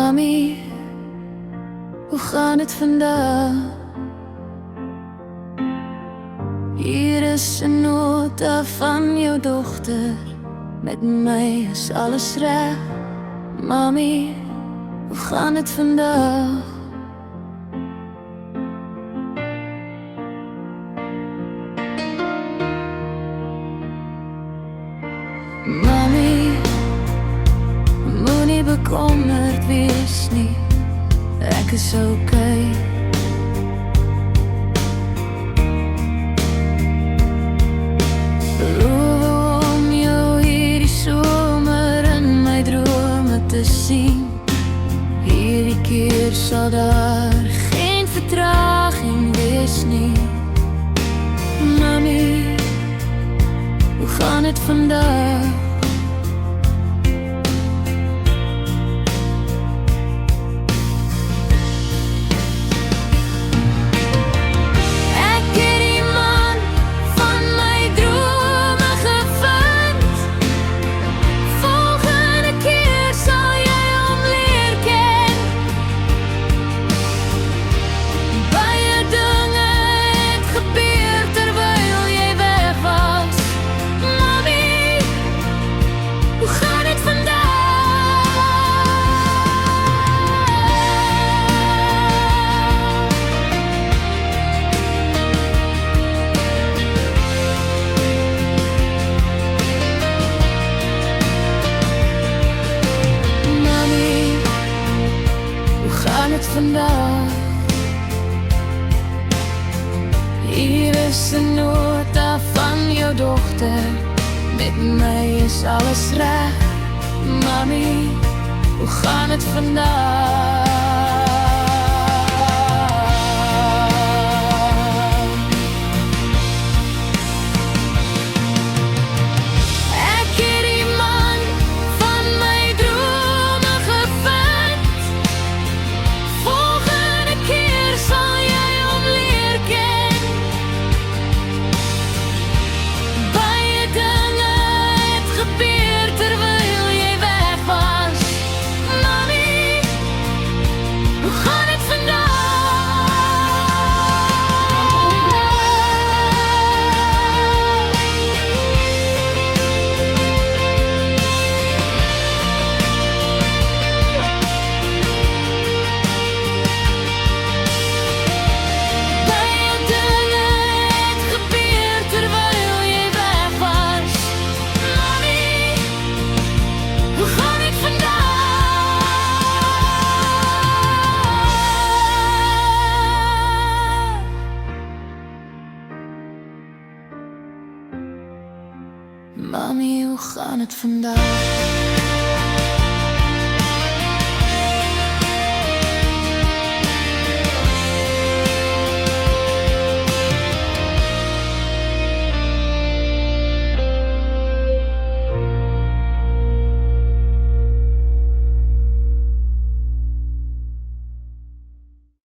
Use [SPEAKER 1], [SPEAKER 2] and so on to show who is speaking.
[SPEAKER 1] Mami, hoe gaat het vandaag? Hier is een nota van jouw dochter. Met mij is alles recht. Mami, hoe gaat het vandaag? Mami, moet niet bekommerd wees nie. Ek is okay. Beloof om jou hierdie somer in my drome te sien. Hierdie keer sal daar geen vertraging wees nie. Mami, hoe gaan het vandaag? Vandaag. Hier is een nota van jouw dochter. Met mij is alles recht. Mami, hoe gaat het vandaag? Mami, hoe gaat het vandaag?